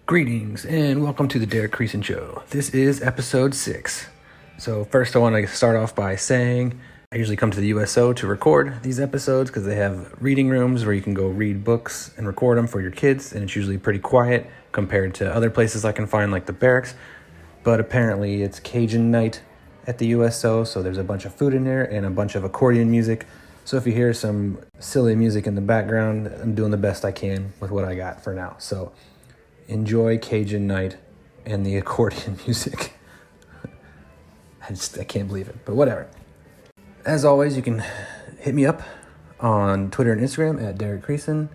Greetings and welcome to the Derek Creason Show. This is episode 6. So first I want to start off by saying I usually come to the USO to record these episodes because they have reading rooms where you can go read books and record them for your kids, and it's usually pretty quiet compared to other places I can find like the barracks. But apparently it's Cajun night at the USO, so there's a bunch of food in there and a bunch of accordion music. So if you hear some silly music in the background, I'm doing the best I can with what I got for now. So enjoy Cajun night and the accordion music. I can't believe it, but whatever. As always, you can hit me up on Twitter and Instagram at Derek Creason.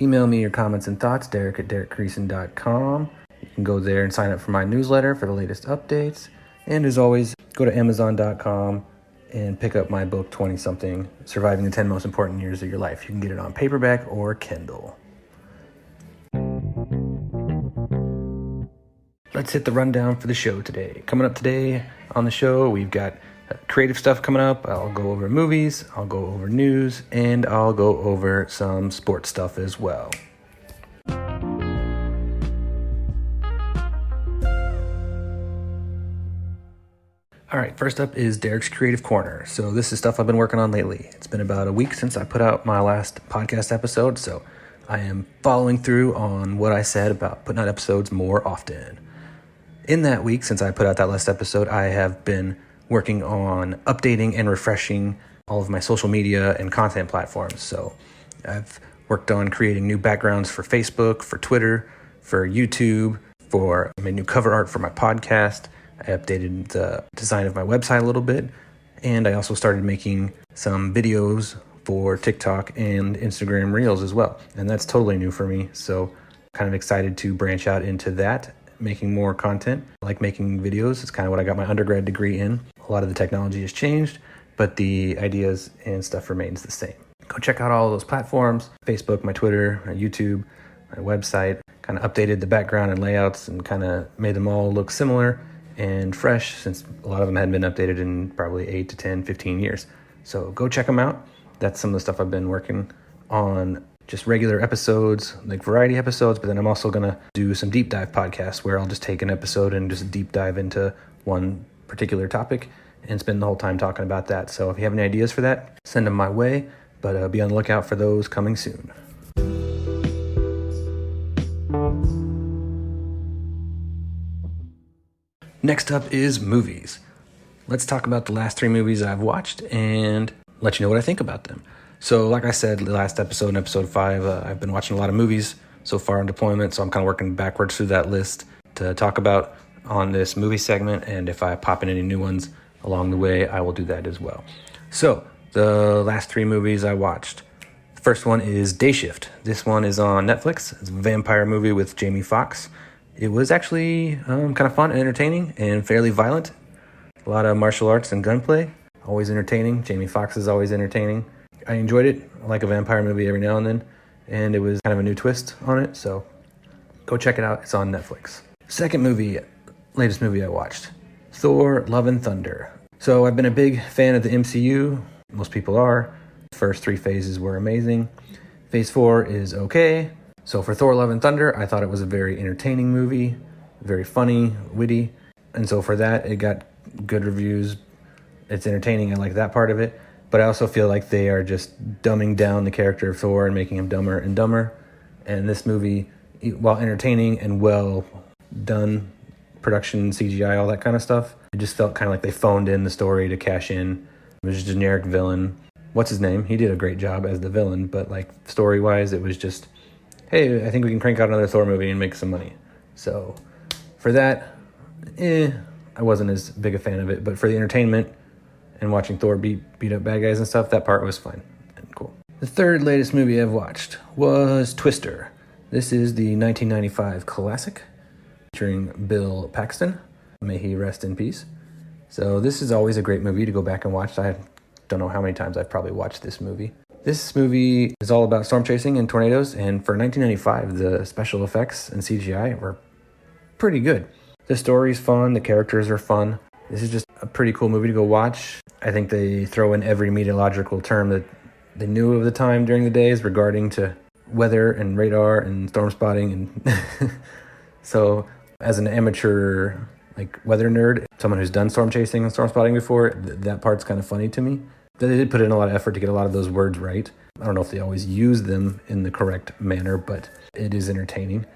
Email me your comments and thoughts, derek@derekcreason.com. You can go there and sign up for my newsletter for the latest updates. And as always, go to amazon.com and pick up my book, 20-something, Surviving the 10 Most Important Years of Your Life. You can get it on paperback or Kindle. Let's hit the rundown for the show today. Coming up today on the show, we've got creative stuff coming up. I'll go over movies, I'll go over news, and I'll go over some sports stuff as well. All right, first up is Derek's Creative Corner. So this is stuff I've been working on lately. It's been about a week since I put out my last podcast episode, so I am following through on what I said about putting out episodes more often. In that week, since I put out that last episode, I have been working on updating and refreshing all of my social media and content platforms. So I've worked on creating new backgrounds for Facebook, for Twitter, for YouTube, I made new cover art for my podcast. I updated the design of my website a little bit, and I also started making some videos for TikTok and Instagram Reels as well. And that's totally new for me, so kind of excited to branch out into that, making more content. I like making videos. It's kind of what I got my undergrad degree in. A lot of the technology has changed, but the ideas and stuff remains the same. Go check out all of those platforms, Facebook, my Twitter, my YouTube, my website. Kind of updated the background and layouts and kind of made them all look similar and fresh, since a lot of them hadn't been updated in probably 8 to 10, 15 years. So go check them out. That's some of the stuff I've been working on, just regular episodes, like variety episodes, but then I'm also going to do some deep dive podcasts where I'll just take an episode and just deep dive into one particular topic and spend the whole time talking about that. So if you have any ideas for that, send them my way, but be on the lookout for those coming soon. Next up is movies. Let's talk about the last 3 movies I've watched and let you know what I think about them. So like I said, the last episode, in episode 5, I've been watching a lot of movies so far on deployment, so I'm kind of working backwards through that list to talk about on this movie segment, and if I pop in any new ones along the way, I will do that as well. So the last 3 movies I watched. The first one is Day Shift. This one is on Netflix. It's a vampire movie with Jamie Foxx. It was actually kind of fun and entertaining and fairly violent. A lot of martial arts and gunplay. Always entertaining. Jamie Foxx is always entertaining. I enjoyed it. I like a vampire movie every now and then, and it was kind of a new twist on it, so go check it out. It's on Netflix. Second movie, latest movie I watched, Thor: Love and Thunder. So I've been a big fan of the MCU. Most people are. The first 3 phases were amazing. Phase 4 is okay. So for Thor: Love and Thunder, I thought it was a very entertaining movie, very funny, witty, and so for that, it got good reviews. It's entertaining. I like that part of it. But I also feel like they are just dumbing down the character of Thor and making him dumber and dumber. And this movie, while entertaining and well done, production, CGI, all that kind of stuff, it just felt kind of like they phoned in the story to cash in. It was just a generic villain. What's his name? He did a great job as the villain, but like story-wise, it was just, hey, I think we can crank out another Thor movie and make some money. So for that, I wasn't as big a fan of it. But for the entertainment and watching Thor beat up bad guys and stuff, that part was fun and cool. The third latest movie I've watched was Twister. This is the 1995 classic featuring Bill Paxton. May he rest in peace. So this is always a great movie to go back and watch. I don't know how many times I've probably watched this movie. This movie is all about storm chasing and tornadoes, and for 1995, the special effects and CGI were pretty good. The story's fun, the characters are fun. This is just a pretty cool movie to go watch. I think they throw in every meteorological term that they knew of the time during the days regarding to weather and radar and storm spotting. And So as an amateur like weather nerd, someone who's done storm chasing and storm spotting before, that part's kind of funny to me. They did put in a lot of effort to get a lot of those words right. I don't know if they always use them in the correct manner, but it is entertaining.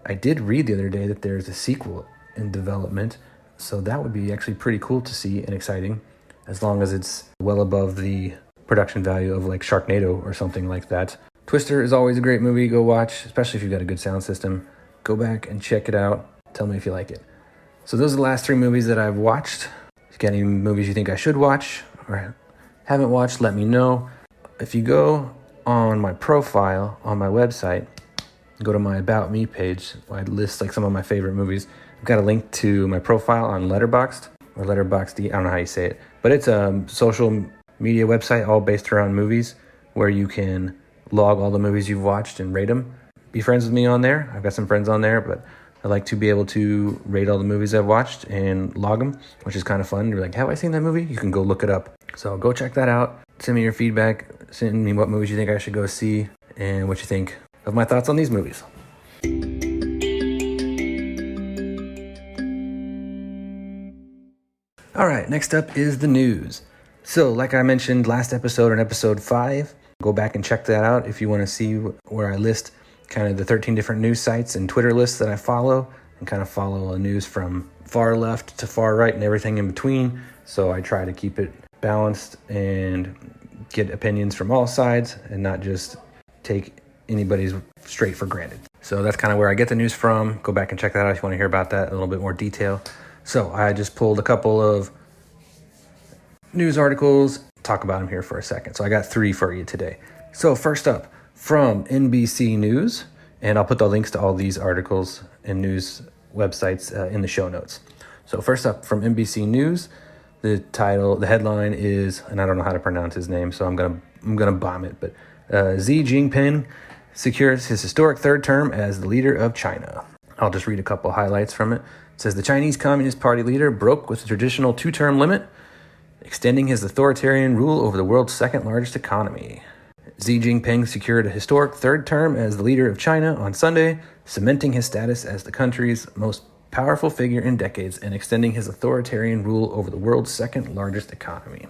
I did read the other day that there's a sequel in development, so that would be actually pretty cool to see and exciting, as long as it's well above the production value of like Sharknado or something like that. Twister is always a great movie to go watch, especially if you've got a good sound system. Go back and check it out. Tell me if you like it. So those are the last 3 movies that I've watched. If you got any movies you think I should watch or haven't watched, let me know. If you go on my profile on my website, go to my About Me page, I list like some of my favorite movies. I've got a link to my profile on Letterboxd or Letterboxd, I don't know how you say it, but it's a social media website all based around movies where you can log all the movies you've watched and rate them. Be friends with me on there. I've got some friends on there, but I like to be able to rate all the movies I've watched and log them, which is kind of fun. You're like, have I seen that movie? You can go look it up. So go check that out. Send me your feedback. Send me what movies you think I should go see and what you think of my thoughts on these movies. All right, next up is the news. So like I mentioned last episode in episode 5, go back and check that out if you want to see where I list kind of the 13 different news sites and Twitter lists that I follow, and kind of follow the news from far left to far right and everything in between. So I try to keep it balanced and get opinions from all sides and not just take anybody's straight for granted. So that's kind of where I get the news from. Go back and check that out if you want to hear about that in a little bit more detail. So I just pulled a couple of news articles, talk about them here for a second. So I got 3 for you today. So first up, from NBC News, and I'll put the links to all these articles and news websites in the show notes. So first up, from NBC News, the headline is, and I don't know how to pronounce his name, so I'm gonna bomb it, but Xi Jinping secures his historic 3rd term as the leader of China. I'll just read a couple highlights from it. It says the Chinese Communist Party leader broke with the traditional 2-term limit, extending his authoritarian rule over the world's 2nd largest economy. Xi Jinping secured a historic 3rd term as the leader of China on Sunday, cementing his status as the country's most powerful figure in decades and extending his authoritarian rule over the world's 2nd largest economy.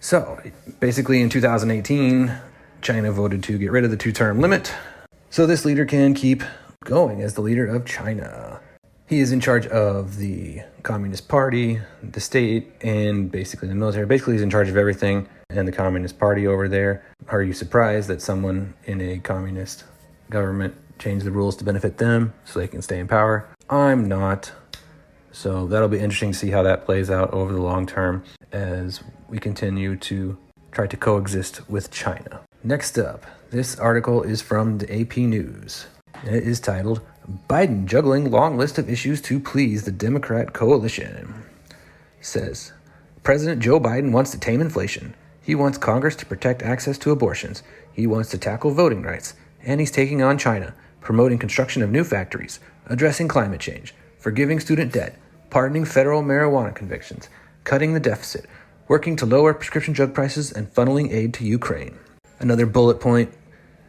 So, basically in 2018, China voted to get rid of the 2-term limit, so this leader can keep going as the leader of China. He is in charge of the Communist Party, the state, and basically the military. Basically, he's in charge of everything and the Communist Party over there. Are you surprised that someone in a communist government changed the rules to benefit them so they can stay in power? I'm not. So that'll be interesting to see how that plays out over the long term as we continue to try to coexist with China. Next up, this article is from the AP News. It is titled, Biden juggling long list of issues to please the Democrat coalition. It says, President Joe Biden wants to tame inflation. He wants Congress to protect access to abortions. He wants to tackle voting rights. And he's taking on China, promoting construction of new factories, addressing climate change, forgiving student debt, pardoning federal marijuana convictions, cutting the deficit, working to lower prescription drug prices, and funneling aid to Ukraine. Another bullet point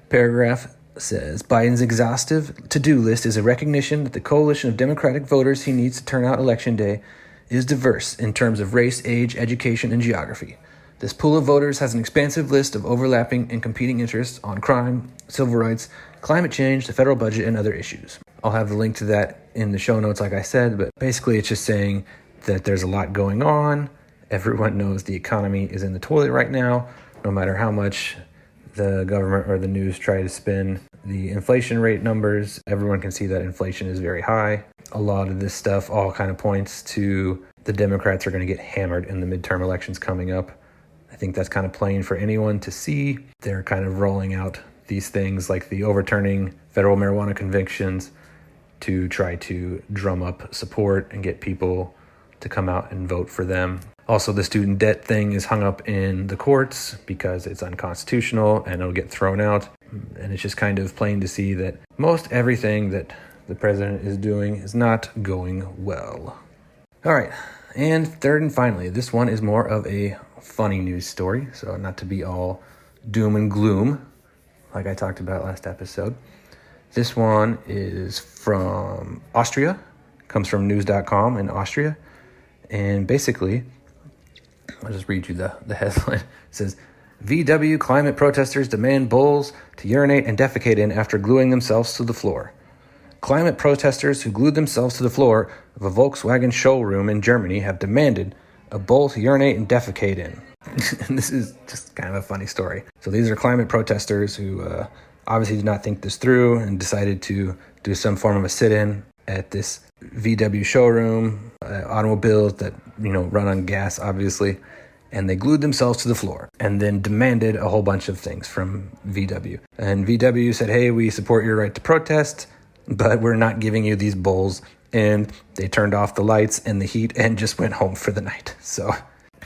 paragraph says, Biden's exhaustive to-do list is a recognition that the coalition of Democratic voters he needs to turn out Election Day is diverse in terms of race, age, education, and geography. This pool of voters has an expansive list of overlapping and competing interests on crime, civil rights, climate change, the federal budget, and other issues. I'll have the link to that in the show notes, like I said, but basically it's just saying that there's a lot going on. Everyone knows the economy is in the toilet right now, no matter how much the government or the news try to spin the inflation rate numbers. Everyone can see that inflation is very high. A lot of this stuff all kind of points to the Democrats are going to get hammered in the midterm elections coming up. I think that's kind of plain for anyone to see. They're kind of rolling out these things like the overturning federal marijuana convictions to try to drum up support and get people to come out and vote for them. Also, the student debt thing is hung up in the courts because it's unconstitutional and it'll get thrown out. And it's just kind of plain to see that most everything that the president is doing is not going well. All right, and third and finally, this one is more of a funny news story, so not to be all doom and gloom like I talked about last episode. This one is from Austria. Comes from news.com in Austria. And basically, I'll just read you the headline. It says, VW climate protesters demand bowls to urinate and defecate in after gluing themselves to the floor. Climate protesters who glued themselves to the floor of a Volkswagen showroom in Germany have demanded a bowl to urinate and defecate in. And this is just kind of a funny story. So these are climate protesters who obviously did not think this through and decided to do some form of a sit-in at this VW showroom, automobiles that, run on gas, obviously. And they glued themselves to the floor and then demanded a whole bunch of things from VW. And VW said, hey, we support your right to protest, but we're not giving you these bowls. And they turned off the lights and the heat and just went home for the night. So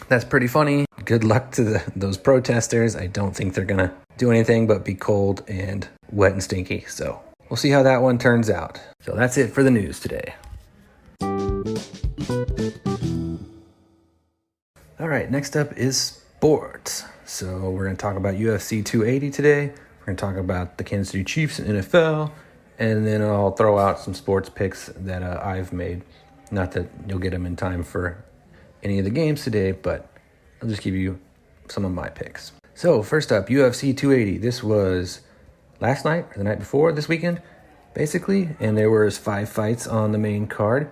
that's pretty funny. Good luck to those protesters. I don't think they're going to do anything but be cold and wet and stinky. So we'll see how that one turns out. So that's it for the news today. All right, next up is sports. So we're going to talk about UFC 280 today. We're going to talk about the Kansas City Chiefs and NFL. And then I'll throw out some sports picks that I've made. Not that you'll get them in time for any of the games today, but I'll just give you some of my picks. So first up, UFC 280. This was last night or the night before this weekend, basically. And there was 5 fights on the main card.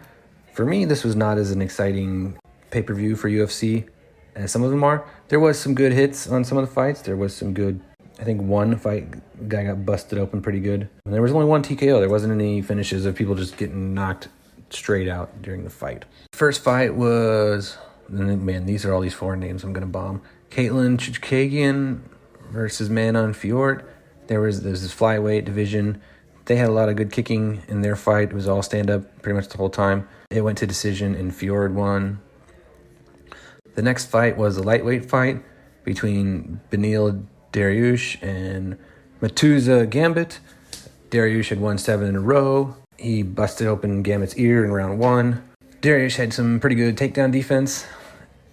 For me, this was not as an exciting pay-per-view for UFC as some of them are. There was some good hits on some of the fights. There was some good, I think one fight, guy got busted open pretty good. And there was only one TKO. There wasn't any finishes of people just getting knocked straight out during the fight. First fight was, man, these are all these foreign names I'm going to bomb. Caitlin Chookagian versus Manon Fiorot. There's this flyweight division. They had a lot of good kicking in their fight. It was all stand-up pretty much the whole time. It went to decision and Fiorot won. The next fight was a lightweight fight between Beneil Dariush and Matuza Gambit. Dariush had won 7 in a row. He busted open Gambit's ear in round 1. Dariush had some pretty good takedown defense,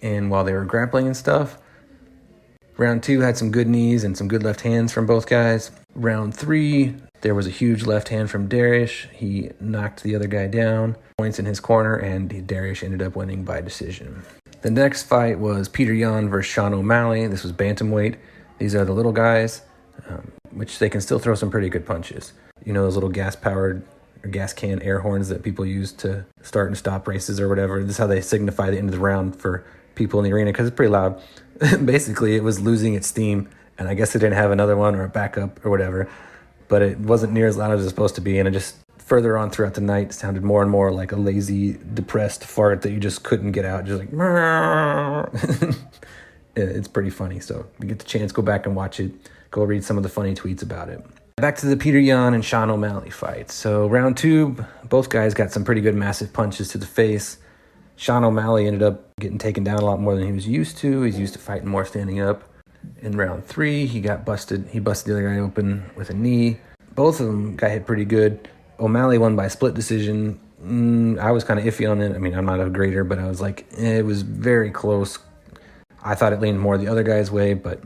and while they were grappling and stuff. Round 2 had some good knees and some good left hands from both guys. Round 3, there was a huge left hand from Dariush. He knocked the other guy down, points in his corner, and Dariush ended up winning by decision. The next fight was Peter Yan versus Sean O'Malley. This was bantamweight. These are the little guys, which they can still throw some pretty good punches. Those little gas-powered or gas can air horns that people use to start and stop races or whatever. This is how they signify the end of the round for people in the arena because it's pretty loud. Basically, it was losing its steam, and I guess it didn't have another one or a backup or whatever, but it wasn't near as loud as it was supposed to be, and it just further on throughout the night sounded more and more like a lazy, depressed fart that you just couldn't get out, just like it's pretty funny. So if you get the chance, go back and watch it. Go read some of the funny tweets about it. Back to the Peter Yan and Sean O'Malley fight. So round 2, both guys got some pretty good massive punches to the face. Sean O'Malley ended up getting taken down a lot more than he was used to. He's used to fighting more standing up. In round 3, he got busted. He busted the other guy open with a knee. Both of them got hit pretty good. O'Malley won by split decision. I was kind of iffy on it. I mean, I'm not a grader, but I was like, it was very close. I thought it leaned more the other guy's way, but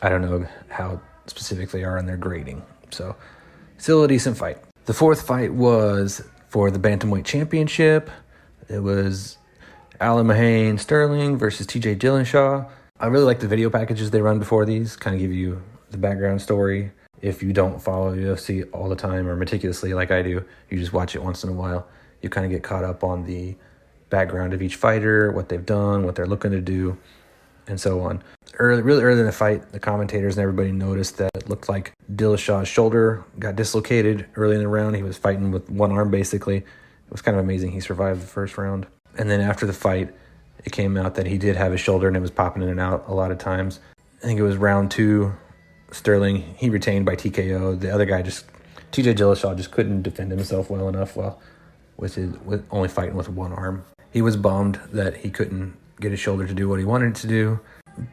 I don't know how specific they are in their grading. So, still a decent fight. The fourth fight was for the Bantamweight Championship. It was Alan Mahane Sterling versus TJ Dillashaw. I really like the video packages they run before these, kind of give you the background story. If you don't follow UFC all the time or meticulously like I do, you just watch it once in a while, you kind of get caught up on the background of each fighter, what they've done, what they're looking to do, and so on. Really early in the fight, the commentators and everybody noticed that it looked like Dillashaw's shoulder got dislocated early in the round. He was fighting with one arm, basically. It was kind of amazing he survived the first round. And then after the fight, it came out that he did have his shoulder and it was popping in and out a lot of times. I think it was round 2, Sterling, he retained by TKO. The other guy TJ Dillashaw just couldn't defend himself well enough with only fighting with one arm. He was bummed that he couldn't get his shoulder to do what he wanted it to do,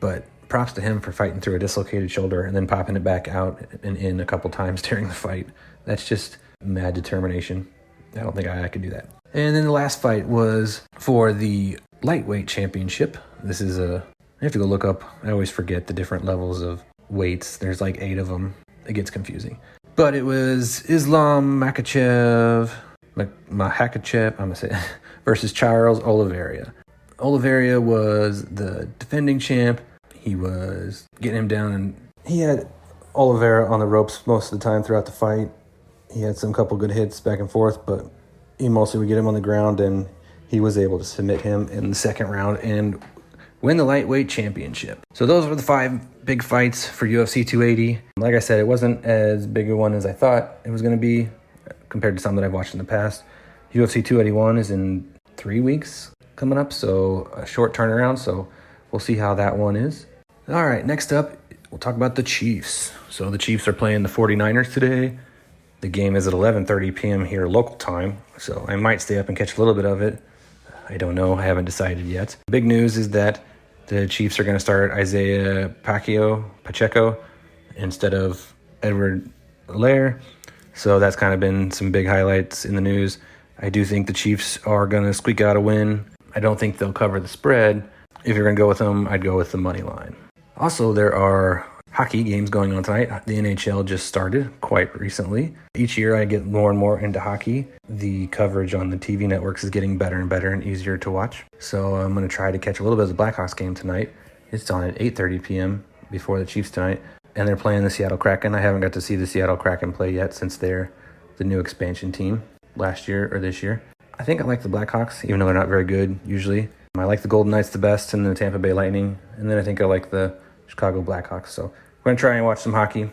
but props to him for fighting through a dislocated shoulder and then popping it back out and in a couple times during the fight. That's just mad determination. I don't think I could do that. And then the last fight was for the lightweight championship. This is I have to go look up. I always forget the different levels of weights. There's like 8 of them. It gets confusing. But it was Islam Makhachev, I'm going to say, versus Charles Oliveira. Oliveira was the defending champ. He was getting him down, and he had Oliveira on the ropes most of the time throughout the fight. He had some couple good hits back and forth, but he mostly would get him on the ground, and he was able to submit him in the second round and win the lightweight championship. So those were the 5 big fights for UFC 280. Like I said, it wasn't as big a one as I thought it was going to be compared to some that I've watched in the past. UFC 281 is in 3 weeks coming up, so a short turnaround, so we'll see how that one is. All right, next up, we'll talk about the Chiefs. So the Chiefs are playing the 49ers today. The game is at 11:30 p.m. here local time, so I might stay up and catch a little bit of it. I don't know. I haven't decided yet. Big news is that the Chiefs are going to start Isaiah Pacheco instead of Edward Helaire. So that's kind of been some big highlights in the news. I do think the Chiefs are going to squeak out a win. I don't think they'll cover the spread. If you're going to go with them, I'd go with the money line. Also, there are hockey games going on tonight. The NHL just started quite recently. Each year I get more and more into hockey. The coverage on the TV networks is getting better and better and easier to watch. So I'm going to try to catch a little bit of the Blackhawks game tonight. It's on at 8:30 p.m. before the Chiefs tonight. And they're playing the Seattle Kraken. I haven't got to see the Seattle Kraken play yet since they're the new expansion team last year or this year. I think I like the Blackhawks, even though they're not very good usually. I like the Golden Knights the best and the Tampa Bay Lightning. And then I think I like the Chicago Blackhawks. So we're going to try and watch some hockey.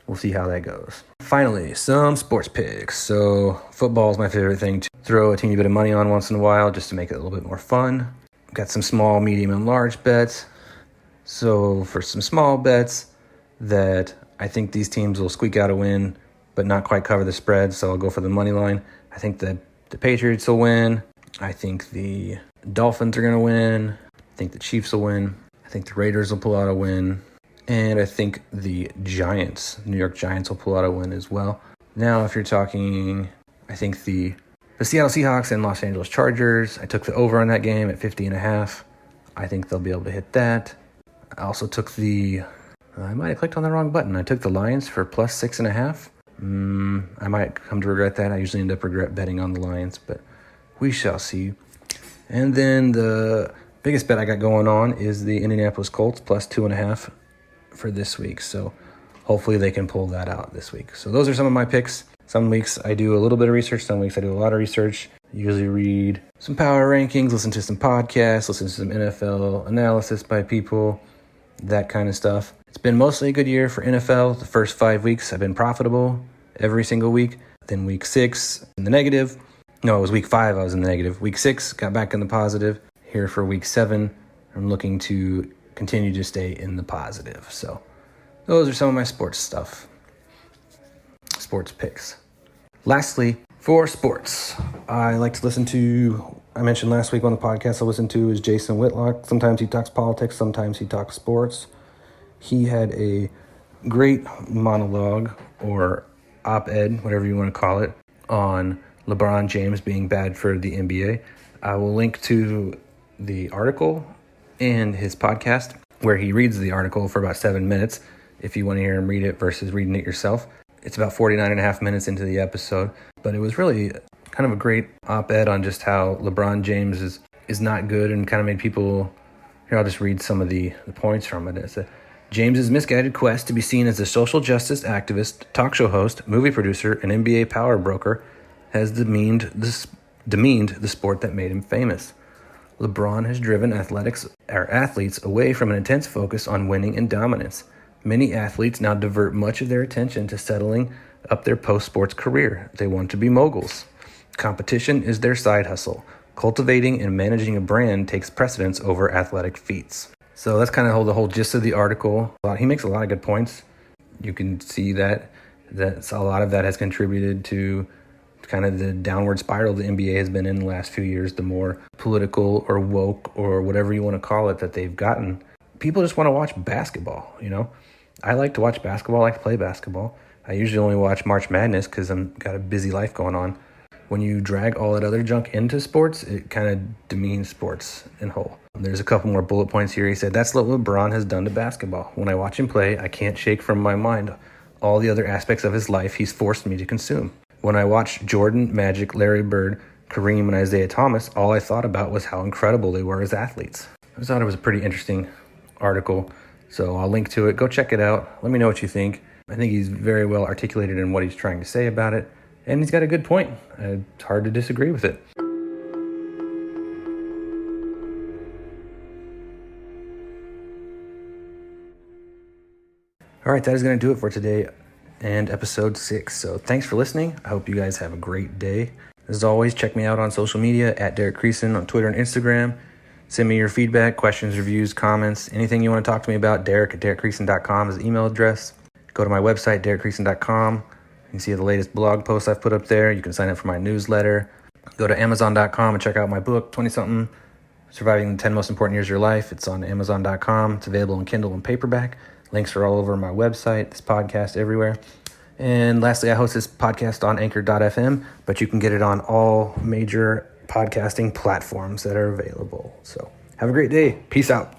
We'll see how that goes. Finally, some sports picks. So football is my favorite thing to throw a teeny bit of money on once in a while just to make it a little bit more fun. Got some small, medium, and large bets. So for some small bets that I think these teams will squeak out a win but not quite cover the spread, so I'll go for the money line. I think that the Patriots will win. I think the Dolphins are going to win. I think the Chiefs will win. I think the Raiders will pull out a win. And I think the New York Giants will pull out a win as well. Now, if you're talking, I think the Seattle Seahawks and Los Angeles Chargers, I took the over on that game at 50.5. I think they'll be able to hit that. I also took I might have clicked on the wrong button. I took the Lions for plus 6.5. I might come to regret that. I usually end up regret betting on the Lions, but we shall see. And then the biggest bet I got going on is the Indianapolis Colts plus 2.5 for this week. So hopefully they can pull that out this week. So those are some of my picks. Some weeks I do a little bit of research. Some weeks I do a lot of research. I usually read some power rankings, listen to some podcasts, listen to some NFL analysis by people, that kind of stuff. It's been mostly a good year for NFL. The first 5 weeks I've been profitable every single week. Then week 6 in the negative. No, it was week 5 I was in the negative. Week 6 got back in the positive. Here for week 7, I'm looking to continue to stay in the positive. So those are some of my sports picks. Lastly, for sports, I like to listen to, I mentioned last week on the podcast I listened to is Jason Whitlocks. Sometimes he talks politics, sometimes he talks sports. He had a great monologue or op-ed, whatever you want to call it, on LeBron James being bad for the NBA. I will link to the article and his podcast where he reads the article for about 7 minutes if you want to hear him read it versus reading it yourself. It's about 49.5 minutes into the episode, but it was really kind of a great op-ed on just how LeBron James is not good and kind of made people, here I'll just read some of the points from it. It's James's misguided quest to be seen as a social justice activist, talk show host, movie producer, and NBA power broker has demeaned the sport that made him famous. LeBron has driven athletes away from an intense focus on winning and dominance. Many athletes now divert much of their attention to settling up their post-sports career. They want to be moguls. Competition is their side hustle. Cultivating and managing a brand takes precedence over athletic feats. So that's kind of the whole gist of the article. He makes a lot of good points. You can see that a lot of that has contributed to kind of the downward spiral the NBA has been in the last few years, the more political or woke or whatever you want to call it that they've gotten. People just want to watch basketball, you know? I like to watch basketball. I like to play basketball. I usually only watch March Madness because I've got a busy life going on. When you drag all that other junk into sports, it kind of demeans sports in whole. There's a couple more bullet points here. He said, that's what LeBron has done to basketball. When I watch him play, I can't shake from my mind all the other aspects of his life he's forced me to consume. When I watched Jordan, Magic, Larry Bird, Kareem, and Isaiah Thomas, all I thought about was how incredible they were as athletes. I thought it was a pretty interesting article, so I'll link to it. Go check it out. Let me know what you think. I think he's very well articulated in what he's trying to say about it, and he's got a good point. It's hard to disagree with it. All right, that is going to do it for today and episode 6. So thanks for listening. I hope you guys have a great day. As always, check me out on social media at Derek Creason on Twitter and Instagram. Send me your feedback, questions, reviews, comments, anything you want to talk to me about. Derek@derekcreason.com is the email address. Go to my website, derekcreason.com. You can see the latest blog posts I've put up there. You can sign up for my newsletter. Go to Amazon.com and check out my book, 20-something, Surviving the 10 Most Important Years of Your Life. It's on Amazon.com. It's available in Kindle and paperback. Links are all over my website, this podcast, everywhere. And lastly, I host this podcast on Anchor.fm, but you can get it on all major podcasting platforms that are available. So have a great day. Peace out.